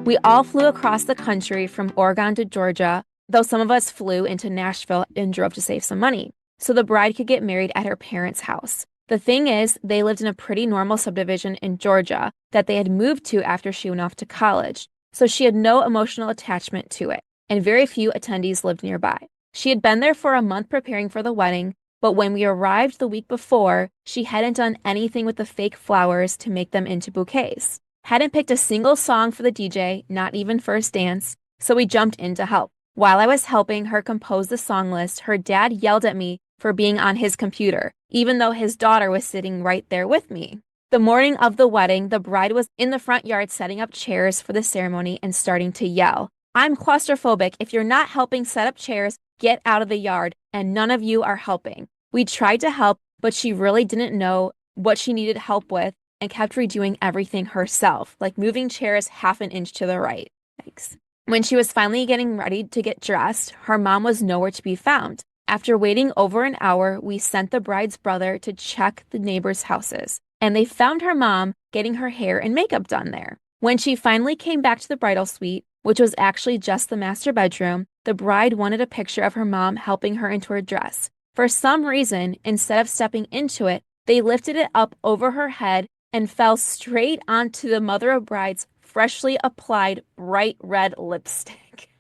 We all flew across the country from Oregon to Georgia, though some of us flew into Nashville and drove to save some money, so the bride could get married at her parents' house. The thing is, they lived in a pretty normal subdivision in Georgia that they had moved to after she went off to college, so she had no emotional attachment to it, and very few attendees lived nearby. She had been there for a month preparing for the wedding, but when we arrived the week before, she hadn't done anything with the fake flowers to make them into bouquets. Hadn't picked a single song for the DJ, not even First Dance, so we jumped in to help. While I was helping her compose the song list, her dad yelled at me for being on his computer, even though his daughter was sitting right there with me. The morning of the wedding, the bride was in the front yard setting up chairs for the ceremony and starting to yell. I'm claustrophobic. If you're not helping set up chairs, get out of the yard, and none of you are helping. We tried to help, but she really didn't know what she needed help with and kept redoing everything herself, like moving chairs half an inch to the right. Thanks. When she was finally getting ready to get dressed, her mom was nowhere to be found. After waiting over an hour, we sent the bride's brother to check the neighbors' houses, and they found her mom getting her hair and makeup done there. When she finally came back to the bridal suite, which was actually just the master bedroom, the bride wanted a picture of her mom helping her into her dress. For some reason, instead of stepping into it, they lifted it up over her head and fell straight onto the mother of bride's freshly applied bright red lipstick.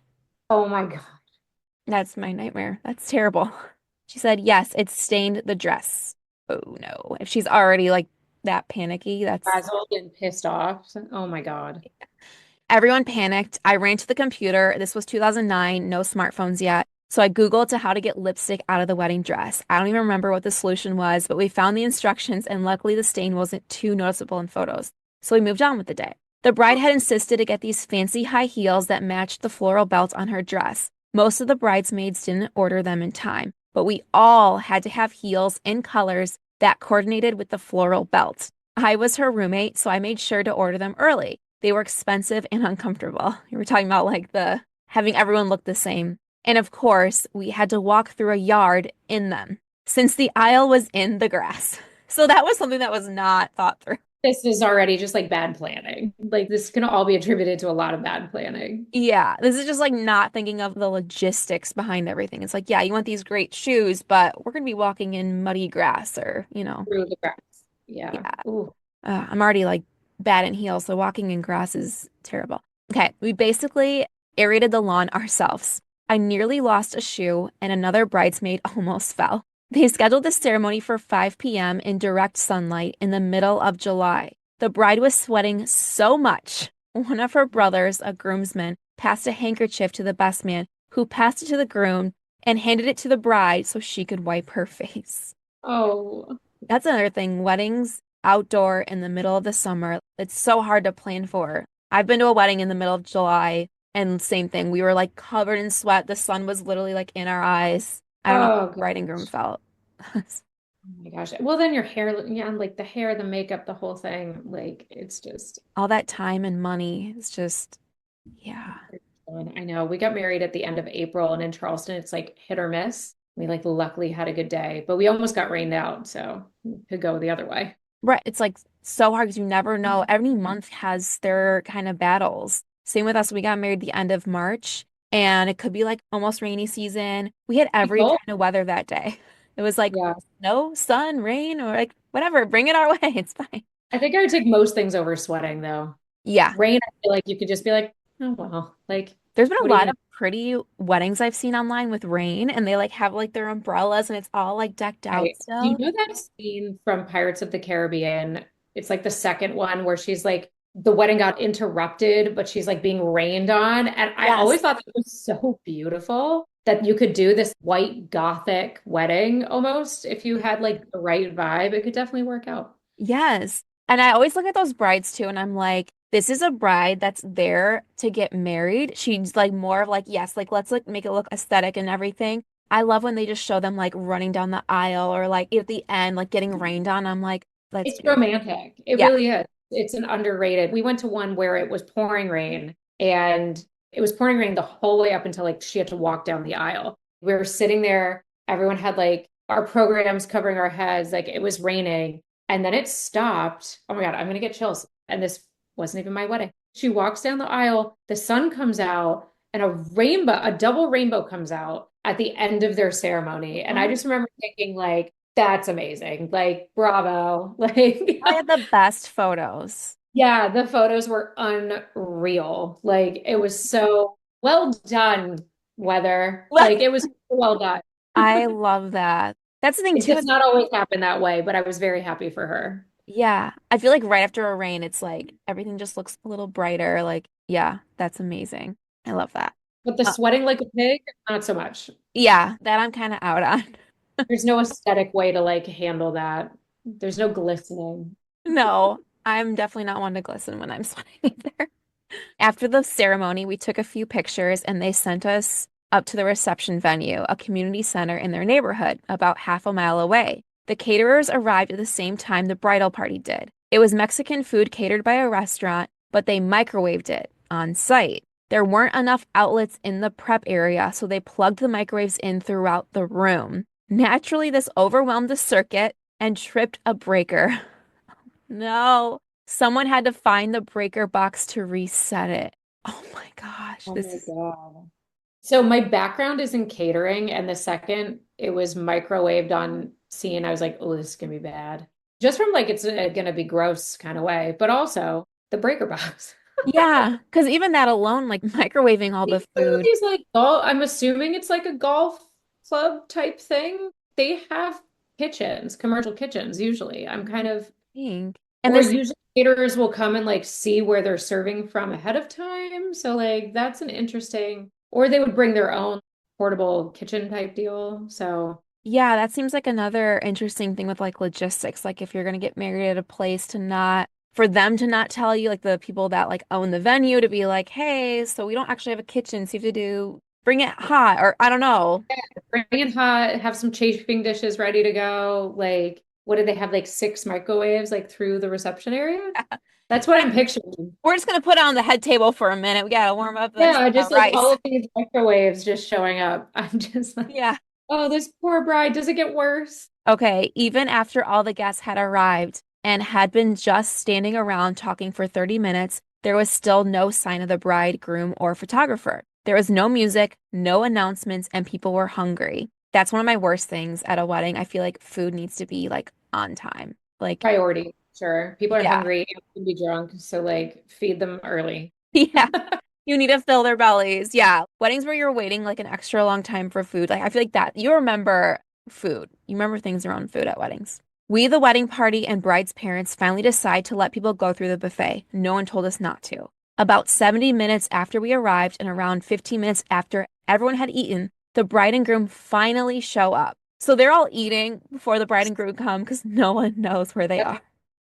Oh my God. That's my nightmare. That's terrible. She said, yes, it stained the dress. Oh no. If she's already like that panicky, that's Frazzled and pissed off. Oh my God. everyone panicked. I ran to the computer. This was 2009, no smartphones yet. So I Googled to how to get lipstick out of the wedding dress. I don't even remember what the solution was, but we found the instructions and luckily the stain wasn't too noticeable in photos. So we moved on with the day. The bride had insisted to get these fancy high heels that matched the floral belt on her dress. Most of the bridesmaids didn't order them in time, but we all had to have heels in colors that coordinated with the floral belt. I was her roommate, so I made sure to order them early. They were expensive and uncomfortable. You were talking about like the having everyone look the same. And of course, we had to walk through a yard in them since the aisle was in the grass. So that was something that was not thought through. This is already just like bad planning. Like this can all be attributed to a lot of bad planning. Yeah, this is just like not thinking of the logistics behind everything. It's like, yeah, you want these great shoes, but we're going to be walking in muddy grass or. Through the cracks. Yeah. Yeah. Ooh. I'm already like bad in heels, so walking in grass is terrible. Okay, we basically aerated the lawn ourselves. I nearly lost a shoe, and another bridesmaid almost fell. They scheduled the ceremony for 5 p.m. in direct sunlight in the middle of July. The bride was sweating so much. One of her brothers, a groomsman, passed a handkerchief to the best man, who passed it to the groom and handed it to the bride so she could wipe her face. Oh. That's another thing. Weddings outdoor in the middle of the summer, it's so hard to plan for. I've been to a wedding in the middle of July and same thing. We were like covered in sweat. The sun was literally like in our eyes. I don't know how Oh the bride and gosh. groom felt. Oh my gosh. Well, then your hair, yeah, like the hair, the makeup, the whole thing, like it's just All that time and money is just, yeah. fun. I know. We got married at the end of April, and in Charleston, it's like hit or miss. We like luckily had a good day, but we almost got rained out, so it could go the other way. Right. It's like so hard because you never know. Every month has their kind of battles. Same with us. We got married the end of March and it could be like almost rainy season. We had every Cool. kind of weather that day. It was like Yeah. no sun, rain, or like whatever. Bring it our way. It's fine. I think I would take most things over sweating though. Yeah. Rain, I feel like you could just be like, oh well, like There's been a what are you lot gonna of pretty weddings I've seen online with rain and they like have like their umbrellas and it's all like decked out Right. Do you still. know that scene from Pirates of the Caribbean? It's like the second one where she's like, the wedding got interrupted, but she's like being rained on. And I always Yes. thought that was so beautiful that you could do this white gothic wedding almost. If you had like the right vibe, it could definitely work out. Yes. And I always look at those brides too, and I'm like, this is a bride that's there to get married. She's like more of like, yes, like let's like make it look aesthetic and everything. I love when they just show them like running down the aisle or like at the end, like getting rained on. I'm like, that's It's beautiful. romantic. It Yeah. really is. It's an underrated. We went to one where it was pouring rain and it was pouring rain the whole way up until like she had to walk down the aisle. We were sitting there, everyone had like our programs covering our heads, like it was raining, and then it stopped. Oh my God, I'm gonna get chills. And this wasn't even my wedding. She walks down the aisle, the sun comes out, and a rainbow, a double rainbow comes out at the end of their ceremony. And I Oh, just remember thinking, like, that's amazing. Like, bravo. Like, I had the best photos. yeah, the photos were unreal. Like, it was so well done, weather. Like, it was well done. I love that. That's the thing It too. does not always happen that way, but I was very happy for her. Yeah. I feel like right after a rain, it's like everything just looks a little brighter. Like, yeah, that's amazing. I love that. But the Uh, sweating like a pig, not so much. yeah, that I'm kind of out on. There's no aesthetic way to like handle that. There's no glistening. No, I'm definitely not one to glisten when I'm sweating either. After the ceremony, we took a few pictures and they sent us up to the reception venue, a community center in their neighborhood, about half a mile away. The caterers arrived at the same time the bridal party did. It was Mexican food catered by a restaurant, but they microwaved it on site. There weren't enough outlets in the prep area, so they plugged the microwaves in throughout the room. Naturally, this overwhelmed the circuit and tripped a breaker. No. Someone had to find the breaker box to reset it. Oh my gosh, Oh this my is God. So my background is in catering, and the second it was microwaved on scene, I was like, oh, this is gonna be bad. Just from like it's gonna be gross kind of way, but also the breaker box. yeah, because even that alone, like microwaving all the food. These like golf, I'm assuming it's like a golf club type thing. They have kitchens, commercial kitchens usually. I'm kind of, Thing. And or this, usually caterers will come and like see where they're serving from ahead of time. So like that's an interesting, or they would bring their own portable kitchen type deal. So yeah, that seems like another interesting thing with like logistics. Like if you're gonna get married at a place to not, for them to not tell you, like the people that like own the venue to be like, hey, so we don't actually have a kitchen, so you have to do bring it hot, or I don't know. bring it hot, have some chafing dishes ready to go. Like, what did they have? Like six microwaves like through the reception area? That's what I'm picturing. We're just gonna put it on the head table for a minute. We gotta warm up this Yeah, just like all rice. of these microwaves just showing up. I'm just like, Yeah. oh, this poor bride, does it get worse? Okay, even after all the guests had arrived and had been just standing around talking for 30 minutes, there was still no sign of the bride, groom, or photographer. There was no music, no announcements, and people were hungry. That's one of my worst things at a wedding. I feel like food needs to be like on time. Like, Priority, sure. People are yeah, hungry and can be drunk, so like feed them early. yeah. You need to fill their bellies. Yeah. Weddings where you're waiting like an extra long time for food. Like I feel like that you remember food. You remember things around food at weddings. We, the wedding party and bride's parents, finally decide to let people go through the buffet. No one told us not to. About 70 minutes after we arrived and around 15 minutes after everyone had eaten, the bride and groom finally show up. So they're all eating before the bride and groom come because no one knows where they Yep. are.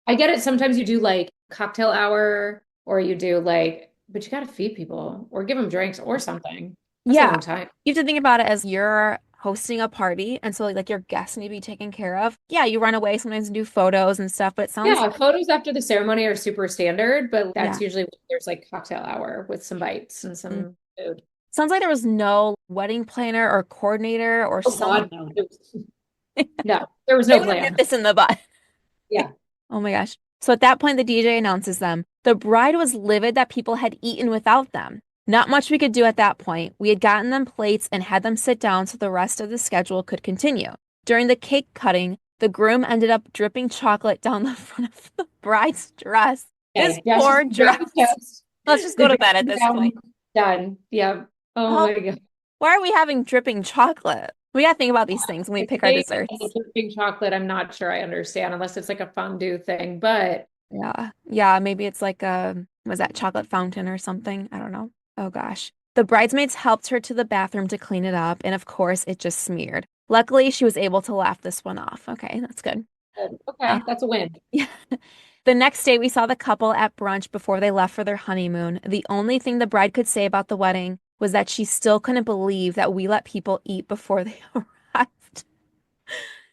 I get it. Sometimes you do like cocktail hour, or you do like, but you got to feed people or give them drinks or something. That's a Yeah, long time. you have to think about it as you're hosting a party, and so like your guests need to be taken care of. Yeah, you run away sometimes and do photos and stuff, but it sounds Yeah, photos after the ceremony are super standard, but yeah. that's usually when there's like cocktail hour with some bites and Mm. some food. Sounds like there was no wedding planner or coordinator or Oh someone. God, no. No, there was No no one nipped plan. this in the bud. Yeah. Oh my gosh. So at that point, the DJ announces them. The bride was livid that people had eaten without them. Not much we could do at that point. We had gotten them plates and had them sit down so the rest of the schedule could continue. During the cake cutting, the groom ended up dripping chocolate down the front of the bride's dress. This Okay. Yeah, she's poor break dress. the toast. Let's just The go to bed dress at is this down, point. done. Yeah. Oh Oh, my God. why are we having dripping chocolate? We gotta think about these things when we The pick our cake and the desserts. dripping chocolate, I'm not sure I understand unless it's like a fondue thing, but Yeah. Yeah, maybe it's like a, was that chocolate fountain or something? I don't know. Oh gosh. The bridesmaids helped her to the bathroom to clean it up, and of course, it just smeared. Luckily, she was able to laugh this one off. Okay, that's good. Uh, okay, that's a win. yeah. The next day, we saw the couple at brunch before they left for their honeymoon. The only thing the bride could say about the wedding was that she still couldn't believe that we let people eat before they arrived.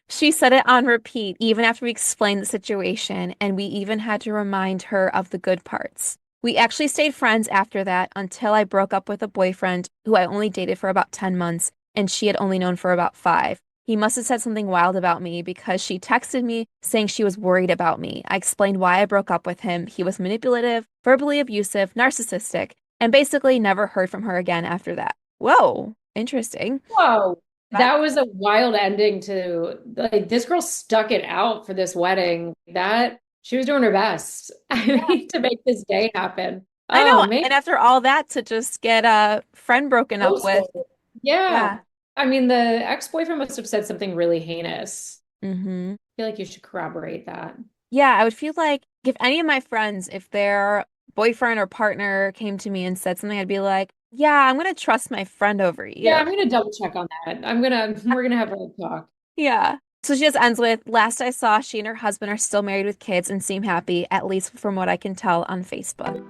She said it on repeat, even after we explained the situation, and we even had to remind her of the good parts. We actually stayed friends after that until I broke up with a boyfriend who I only dated for about 10 months, and she had only known for about 5. He must have said something wild about me because she texted me saying she was worried about me. I explained why I broke up with him. He was manipulative, verbally abusive, narcissistic, and basically never heard from her again after that. Whoa, interesting. Whoa. That That was a wild ending to like this girl stuck it out for this wedding. That she was doing her best. I mean, to make this day happen. I Oh, know. man. And after all that, to just get a friend broken up with. Ghosted. Yeah. Yeah. I mean, the ex-boyfriend must have said something really heinous. hmm I feel like you should corroborate that. Yeah, I would feel like if any of my friends, if their boyfriend or partner came to me and said something, I'd be like, yeah, I'm gonna trust my friend over Yeah, you. I'm gonna double check on that. We're gonna have a talk. Yeah. So she just ends with, last I saw, she and her husband are still married with kids and seem happy, at least from what I can tell on Facebook.